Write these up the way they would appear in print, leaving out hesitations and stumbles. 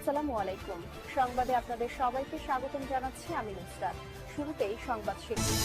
আসসালামু আলাইকুম। সংবাদে আপনাদের সবাইকে স্বাগতম জানাচ্ছি আমি নুসরাত। শুরুতেই সংবাদ শিরোনাম।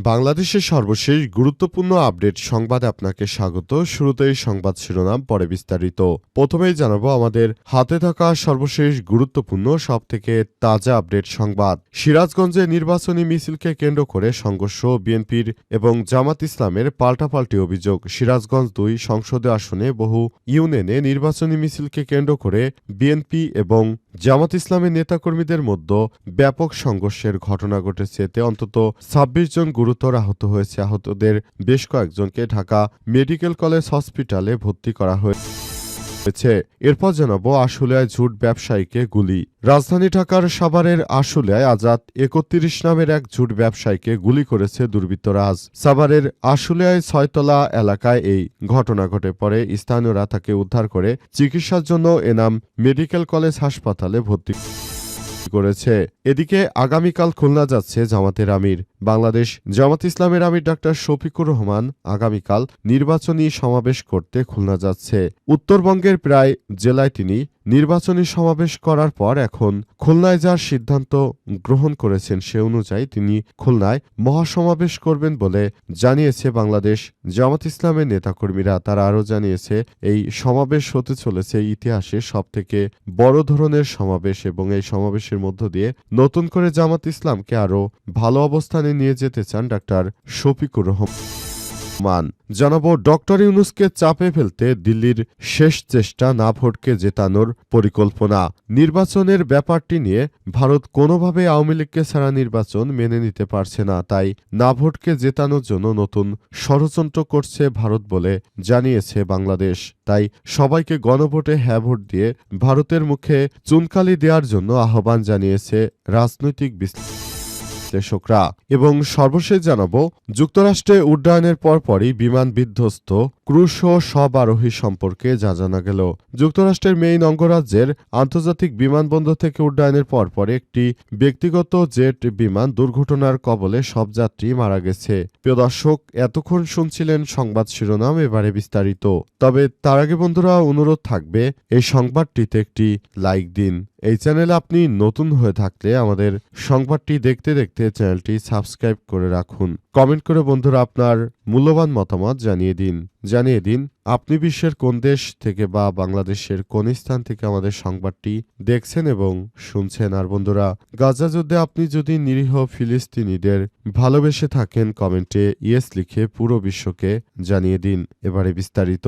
বাংলাদেশের সর্বশেষ গুরুত্বপূর্ণ আপডেট সংবাদে আপনাকে স্বাগত। শুরুতেই সংবাদ শিরোনাম, পরে বিস্তারিত। প্রথমেই জানাবো আমাদের হাতে থাকা সর্বশেষ গুরুত্বপূর্ণ সবথেকে তাজা আপডেট সংবাদ। সিরাজগঞ্জে নির্বাচনী মিছিলকে কেন্দ্র করে সংঘর্ষ, বিএনপির এবং জামাত ইসলামের পাল্টাপাল্টি অভিযোগ। সিরাজগঞ্জ ২ সংসদীয় আসনে বহু ইউনিয়নে নির্বাচনী মিছিলকে কেন্দ্র করে বিএনপি এবং জামাত ইসলামের নেতাকর্মীদের মধ্যে ব্যাপক সংঘর্ষের ঘটনা ঘটেছে। এতে অন্তত ২৬ জন গুরুতর আহত হয়েছে। আহতদের বেশ কয়েকজনকে ঢাকা মেডিকেল কলেজ হসপিটালে ভর্তি করা হয়েছে। এরপর জানাবো আশুলিয়ায় ঝুট ব্যবসায়ীকে গুলি। রাজধানী ঢাকার সাভারের আশুলিয়ায় আজাদ ৩১ নামের এক ঝুট ব্যবসায়ীকে গুলি করেছে দুর্বৃত্তরা আজ। সাভারের আশুলিয়ায় ৬তলা এলাকায় এই ঘটনা ঘটে। পরে স্থানীয়রা তাকে উদ্ধার করে চিকিৎসার জন্য এনাম মেডিকেল কলেজ হাসপাতালে ভর্তি করেছে। এদিকে আগামীকাল খুলনা যাচ্ছে জামাতের আমির। বাংলাদেশ জামাত ইসলামের আমির ডাক্তার শফিকুর রহমান আগামীকাল নির্বাচনী সমাবেশ করতে খুলনা যাচ্ছে। উত্তরবঙ্গের প্রায় জেলায় তিনি নির্বাচনী সমাবেশ করার পর এখন খুলনায় যাওয়ার সিদ্ধান্ত গ্রহণ করেছেন। সে অনুযায়ী তিনি খুলনায় মহাসমাবেশ করবেন বলে জানিয়েছে বাংলাদেশ জামাত ইসলামের নেতাকর্মীরা। তারা আরও জানিয়েছে এই সমাবেশ হতে চলেছে ইতিহাসে সবথেকে বড় ধরনের সমাবেশ এবং এই সমাবেশের মধ্য দিয়ে নতুন করে জামাত ইসলামকে আরও ভালো অবস্থানে নিয়ে যেতে চান ডাক্তার শফিকুর রহমান। জানাবো ডক্টর ইউনূসকে চাপে ফেলতে দিল্লির শেষ চেষ্টা, না ভোটকে জেতানোর পরিকল্পনা। নির্বাচনের ব্যাপারটি নিয়ে ভারত কোনোভাবে আওয়ামী লীগকে ছাড়া নির্বাচন মেনে নিতে পারছে না, তাই না ভোটকে জেতানোর জন্য নতুন ষড়যন্ত্র করছে ভারত বলে জানিয়েছে বাংলাদেশ। তাই সবাইকে গণভোটে হ্যাঁ ভোট দিয়ে ভারতের মুখে চুনকালি দেওয়ার জন্য আহ্বান জানিয়েছে রাজনৈতিক বিশ্লেষকরা। এবং সর্বশেষ জানাবো যুক্তরাষ্ট্রে উড্ডয়নের পরপরই বিমান বিধ্বস্ত ক্রুশ ও সব আরোহী সম্পর্কে যা জানা গেল। যুক্তরাষ্ট্রের মেইন অঙ্গরাজ্যের আন্তর্জাতিক বিমানবন্দর থেকে উড্ডয়নের পরপর একটি ব্যক্তিগত জেট বিমান দুর্ঘটনার কবলে সব যাত্রী মারা গেছে। প্রিয় দর্শক, এতক্ষণ শুনছিলেন সংবাদ শিরোনাম, এবারে বিস্তারিত। তবে তার আগে বন্ধুরা অনুরোধ থাকবে এই সংবাদটিতে একটি লাইক দিন। এই চ্যানেলে আপনি নতুন হয়ে থাকলে আমাদের সংবাদটি দেখতে দেখতে চ্যানেলটি সাবস্ক্রাইব করে রাখুন। কমেন্ট করে বন্ধুরা আপনার মূল্যবান মতামত জানিয়ে দিন আপনি বিশ্বের কোন দেশ থেকে বা বাংলাদেশের কোন স্থান থেকে আমাদের সংবাদটি দেখছেন এবং শুনছেন। আর বন্ধুরা, গাজা যুদ্ধে আপনি যদি নিরীহ ফিলিস্তিনিদের ভালোবেসে থাকেন কমেন্টে ইয়েস লিখে পুরো বিশ্বকে জানিয়ে দিন। এবারে বিস্তারিত।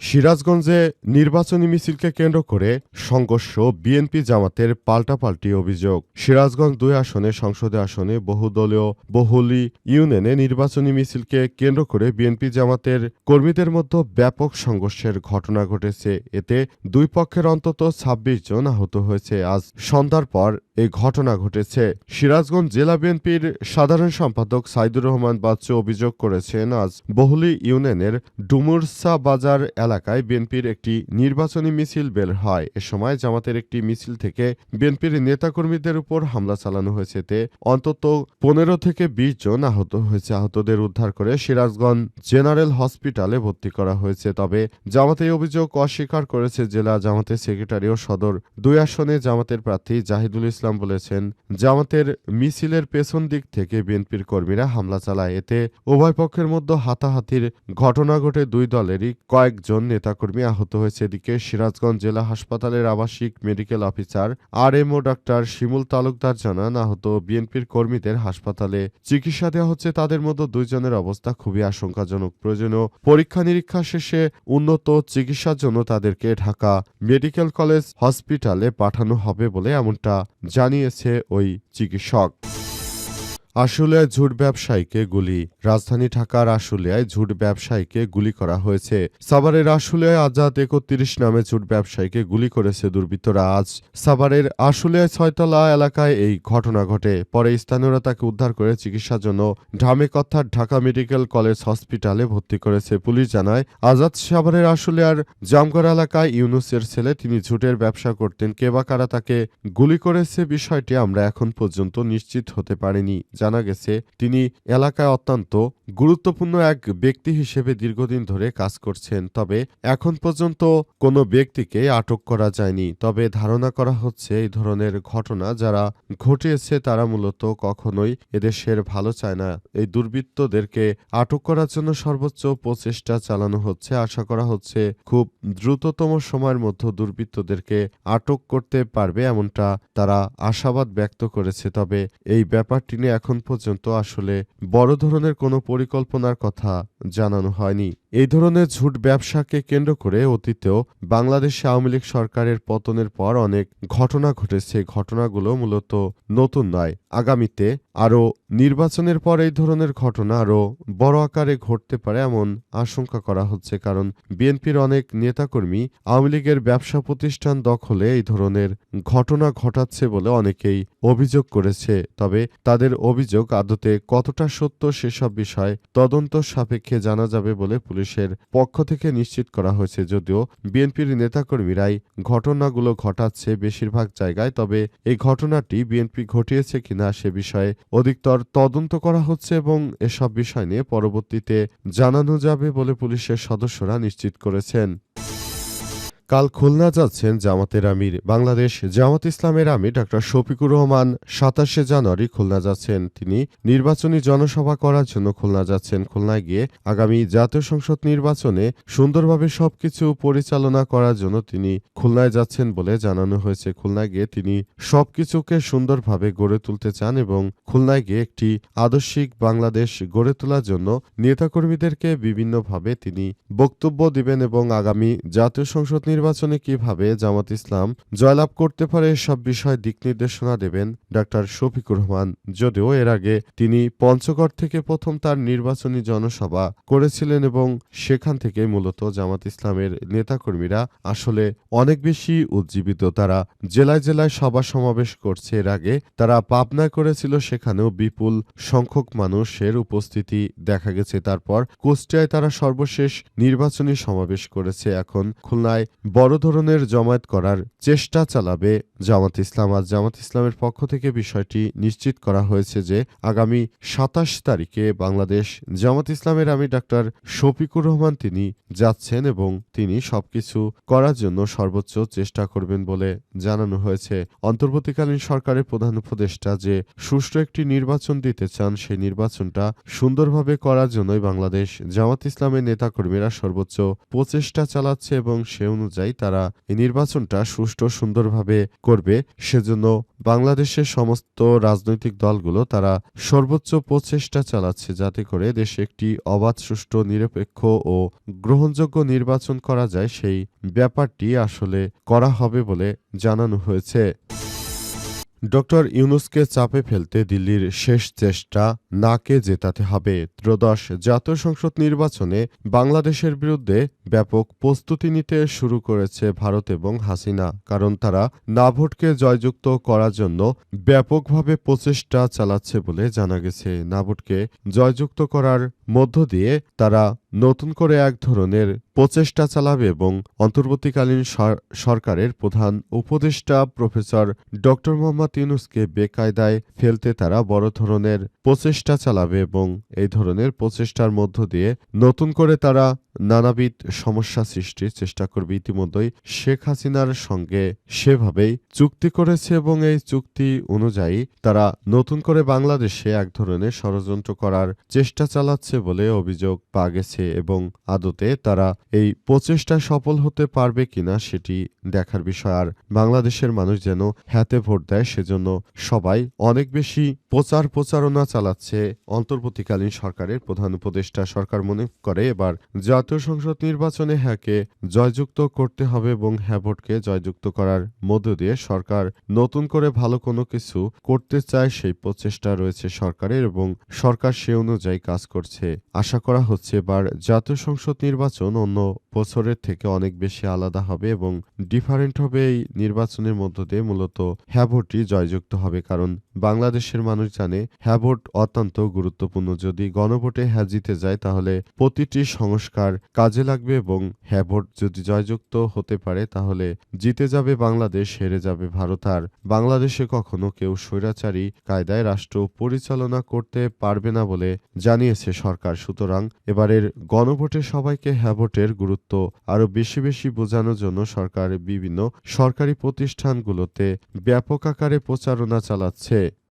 সিরাজগঞ্জে নির্বাচনী মিছিলকে কেন্দ্র করে সংঘর্ষ, বিএনপি জামাতের পাল্টাপাল্টি অভিযোগ। সিরাজগঞ্জ ২ আসনে সংসদীয় আসনে বহুদলীয় বহুলি ইউনিয়নে নির্বাচনী মিছিলকে কেন্দ্র করে বিএনপি জামাতের কর্মীদের মধ্যে ব্যাপক সংঘর্ষের ঘটনা ঘটেছে। এতে দুই পক্ষের অন্তত ২৬ জন আহত হয়েছে। আজ সন্ধ্যার পর এই ঘটনা ঘটেছে। সিরাজগঞ্জ জেলা বিএনপির সাধারণ সম্পাদক সাইদুর রহমান বাচ্চু অভিযোগ করেছেন, আজ বহুলি ইউনিয়নের ডুমুরসা বাজার এলাকায় বিএনপির একটি নির্বাচনী মিছিল বের হয়। এ সময় জামাতের একটি মিছিল থেকে বিএনপির নেতাকর্মীদের উপর হামলা চালানো হয়েছে। এতে অন্তত ১৫ থেকে ২০ জন আহত হয়েছে। আহতদের উদ্ধার করে সিরাজগঞ্জ জেনারেল হসপিটালে ভর্তি করা হয়েছে। তবে জামাত এই অভিযোগ অস্বীকার করেছে। জেলা জামাতের সেক্রেটারি ও সদর ২ আসনে জামাতের প্রার্থী জাহিদুল ইসলাম বলেছেন, জামাতের মিছিলের পেছন দিক থেকে বিএনপির কর্মীরা হামলা চালায়। এতে উভয় পক্ষের মধ্যে হাতাহাতির ঘটনা ঘটে। দুই দলেরই কয়েকজন নেতাকর্মী আহত হয়েছে। এদিকে সিরাজগঞ্জ জেলা হাসপাতালের আবাসিক মেডিকেল অফিসার আরএমও ডাক্তার শিমুল তালুকদার জানান, আহত বিএনপির কর্মীদের হাসপাতালে চিকিৎসা দেওয়া হচ্ছে। তাদের মধ্যে ২ জনের অবস্থা খুবই আশঙ্কাজনক। প্রয়োজনীয় পরীক্ষা নিরীক্ষা শেষে উন্নত চিকিৎসার জন্য তাদেরকে ঢাকা মেডিকেল কলেজ হসপিটালে পাঠানো হবে বলে এমনটা জানিয়েছে ওই চিকিৎসক। আশুলিয়ায় ঝুট ব্যবসায়ীকে গুলি। রাজধানী ঢাকার আশুলিয়ায় ঝুট ব্যবসায়ীকে গুলি করা হয়েছে। সাভারের আশুলিয়ায় আজাদ ৩১ নামে ঝুট ব্যবসায়ীকে গুলি করেছে দুর্বৃত্তরা আজ। সাভারের আশুলিয়ায় ৬তলা এলাকায় এই ঘটনা ঘটে। পরে স্থানীয়রা তাকে উদ্ধার করে চিকিৎসার জন্য ঢামেকথার ঢাকা মেডিকেল কলেজ হসপিটালে ভর্তি করেছে। পুলিশ জানায়, আজাদ সাভারের আশুলিয়ার জামগড় এলাকায় ইউনূসের ছেলে। তিনি ঝুটের ব্যবসা করতেন। কে বা কারা তাকে গুলি করেছে বিষয়টি আমরা এখন পর্যন্ত নিশ্চিত হতে পারিনি। জানা গেছে তিনি এলাকায় অত্যন্ত গুরুত্বপূর্ণ এক ব্যক্তি হিসেবে দীর্ঘদিন ধরে কাজ করছেন। তবে এখন পর্যন্ত কোনো ব্যক্তিকে আটক করা যায়নি। তবে ধারণা করা হচ্ছে এই ধরনের ঘটনা যারা ঘটিয়েছে তারা মূলত কখনোই এদেশের ভালো চায় না। এই দুর্বৃত্তদেরকে আটক করার জন্য সর্বোচ্চ প্রচেষ্টা চালানো হচ্ছে। আশা করা হচ্ছে খুব দ্রুততম সময়ের মধ্যে দুর্বৃত্তদেরকে আটক করতে পারবে, এমনটা তারা আশাবাদ ব্যক্ত করেছে। তবে এই ব্যাপারটি নিয়ে এখন পর্যন্ত আসলে বড় ধরনের কোনো পরিকল্পনার কথা জানানো হয়নি। এই ধরনের ঝুট ব্যবসাকে কেন্দ্র করে অতীতেও বাংলাদেশ আওয়ামী লীগ সরকারের পতনের পর অনেক ঘটনা ঘটেছে। ঘটনাগুলো মূলত নতুন নয়। আগামীতে আরও নির্বাচনের পর এই ধরনের ঘটনা আরও বড় আকারে ঘটতে পারে এমন আশঙ্কা করা হচ্ছে। কারণ বিএনপির অনেক নেতাকর্মী আওয়ামী লীগের ব্যবসা প্রতিষ্ঠান দখলে এই ধরনের ঘটনা ঘটাচ্ছে বলে অনেকেই অভিযোগ করেছে। তবে তাদের অভিযোগ আদতে কতটা সত্য সেসব বিষয় তদন্ত সাপেক্ষে জানা যাবে বলে পুলিশের পক্ষ থেকে নিশ্চিত করা হয়েছে। যদিও বিএনপির নেতাকর্মীরাই ঘটনাগুলো ঘটাচ্ছে বেশিরভাগ জায়গায়, তবে এই ঘটনাটি বিএনপি ঘটিয়েছে কিনা সে বিষয়ে অধিকতর তদন্ত করা হচ্ছে এবং এসব বিষয় নিয়ে পরবর্তীতে জানানো যাবে বলে পুলিশের সদস্যরা নিশ্চিত করেছেন। কাল খুলনা যাচ্ছেন জামাতের আমির। বাংলাদেশ জামাত ইসলামের আমির ডা শফিকুর রহমান ২৭শে জানুয়ারি খুলনা যাচ্ছেন। তিনি নির্বাচনী জনসভা করার জন্য খুলনা যাচ্ছেন। খুলনায় গিয়ে আগামী জাতীয় সংসদ নির্বাচনে সুন্দরভাবে সবকিছু পরিচালনা করার জন্য তিনি খুলনায় যাচ্ছেন বলে জানানো হয়েছে। খুলনায় গিয়ে তিনি সবকিছুকে সুন্দরভাবে গড়ে তুলতে চান এবং খুলনায় গিয়ে একটি আদর্শিক বাংলাদেশ গড়ে তোলার জন্য নেতাকর্মীদেরকে বিভিন্নভাবে তিনি বক্তব্য দিবেন এবং আগামী জাতীয় সংসদ নির্বাচনে কিভাবে জামাত ইসলাম জয়লাভ করতে পারে এসব বিষয় দিক নির্দেশনা দেবেন ডা শফিকুর রহমান। যদিও এর আগে তিনি পঞ্চগড় থেকে প্রথম তার নির্বাচনী জনসভা করেছিলেন এবং সেখান থেকে মূলত জামাত ইসলামের নেতাকর্মীরা আসলে অনেক বেশি উজ্জীবিত। তারা জেলায় জেলায় সভা সমাবেশ করছে। এর আগে তারা পাবনায় করেছিল, সেখানেও বিপুল সংখ্যক মানুষের উপস্থিতি দেখা গেছে। তারপর কুষ্টিয়ায় তারা সর্বশেষ নির্বাচনী সমাবেশ করেছে। এখন খুলনায় বড় ধরনের জমায়েত করার চেষ্টা চালাবে জামাত ইসলাম। আজ জামাত ইসলামের পক্ষ থেকে বিষয়টি নিশ্চিত করা হয়েছে যে আগামী ২৭ তারিখে বাংলাদেশ জামাত ইসলামের আমির ডা শফিকুর রহমান তিনি যাচ্ছেন এবং তিনি সবকিছু করার জন্য সর্বোচ্চ চেষ্টা করবেন বলে জানানো হয়েছে। অন্তর্বর্তীকালীন সরকারের প্রধান উপদেষ্টা যে সুষ্ঠু একটি নির্বাচন দিতে চান, সেই নির্বাচনটা সুন্দরভাবে করার জন্যই বাংলাদেশ জামাত ইসলামের নেতাকর্মীরা সর্বোচ্চ প্রচেষ্টা চালাচ্ছে এবং সে অনুযায়ী তারা এই নির্বাচনটা সুষ্ঠু সুন্দরভাবে করবে। সেজন্য বাংলাদেশের সমস্ত রাজনৈতিক দলগুলো তারা সর্বোচ্চ প্রচেষ্টা চালাচ্ছে যাতে করে দেশে একটি অবাধ, সুষ্ঠু, নিরপেক্ষ ও গ্রহণযোগ্য নির্বাচন করা যায়। সেই ব্যাপারটি আসলে করা হবে বলে জানানো হয়েছে। ডক্টর ইউনূসকে চাপে ফেলতে দিল্লির শেষ চেষ্টা, নাকে জেতাতে হবে। ত্রয়োদশ জাতীয় সংসদ নির্বাচনে বাংলাদেশের বিরুদ্ধে ব্যাপক প্রস্তুতি নিতে শুরু করেছে ভারত এবং হাসিনা। কারণ তারা না ভোটকে জয়যুক্ত করার জন্য ব্যাপকভাবে প্রচেষ্টা চালাচ্ছে বলে জানা গেছে। না ভোটকে জয়যুক্ত করার মধ্য দিয়ে তারা নতুন করে এক ধরনের প্রচেষ্টা চালাবে এবং অন্তর্বর্তীকালীন সরকারের প্রধান উপদেষ্টা প্রফেসর ড মোহাম্মদ ইউনূসকে বেকায়দায় ফেলতে তারা বড় ধরনের প্রচেষ্টা চালাবে এবং এই ধরনের প্রচেষ্টার মধ্য দিয়ে নতুন করে তারা নানাবিধ সমস্যা সৃষ্টির চেষ্টা করবে। ইতিমধ্যেই শেখ হাসিনার সঙ্গে সেভাবেই চুক্তি করেছে এবং এই চুক্তি অনুযায়ী তারা নতুন করে বাংলাদেশে এক ধরনের ষড়যন্ত্র করার চেষ্টা চালাচ্ছে বলে অভিযোগ পাওয়া গেছে এবং আদতে তারা এই প্রচেষ্টা সফল হতে পারবে কিনা সেটি দেখার বিষয়। আর বাংলাদেশের মানুষ যেন হ্যাতে ভোট দেয় সেজন্য সবাই অনেক বেশি প্রচারণা চালাচ্ছে অন্তর্বর্তীকালীন সরকারের প্রধান উপদেষ্টা। সরকার মনে করে এবার জাতীয় সংসদ নির্বাচনে হ্যাঁকে জয়যুক্ত করতে হবে এবং হ্যাঁ ভোটকে জয়যুক্ত করার মধ্য দিয়ে সরকার নতুন করে ভালো কোনো কিছু করতে চায়, সেই প্রচেষ্টা রয়েছে সরকারের এবং সরকার সে অনুযায়ী কাজ করছে। আশা করা হচ্ছে এবার জাতীয় সংসদ নির্বাচন অন্য বছরের থেকে অনেক বেশি আলাদা হবে এবং ডিফারেন্ট হবে। এই নির্বাচনের মধ্য দিয়ে মূলত হ্যাঁ ভোটই জয়যুক্ত হবে, কারণ বাংলাদেশের মানুষ জানে হ্যাঁ ভোট অত্যন্ত গুরুত্বপূর্ণ। যদি গণভোটে হ্যাঁ জিতে যায় তাহলে প্রতিটি সংস্কার কাজে লাগবে এবং হ্যাঁ ভোট যদি জয়যুক্ত হতে পারে তাহলে জিতে যাবে বাংলাদেশ, হেরে যাবে ভারত। আর বাংলাদেশে কখনো কেউ স্বৈরাচারী কায়দায় রাষ্ট্র পরিচালনা করতে পারবে না বলে জানিয়েছে সরকার। সুতরাং এবারের গণভোটে সবাইকে হ্যাঁ ভোটের গুরুত্ব আরও বেশি বেশি বোঝানোর জন্য সরকার বিভিন্ন সরকারি প্রতিষ্ঠানগুলোতে ব্যাপক আকারে প্রচারণা চালাচ্ছে।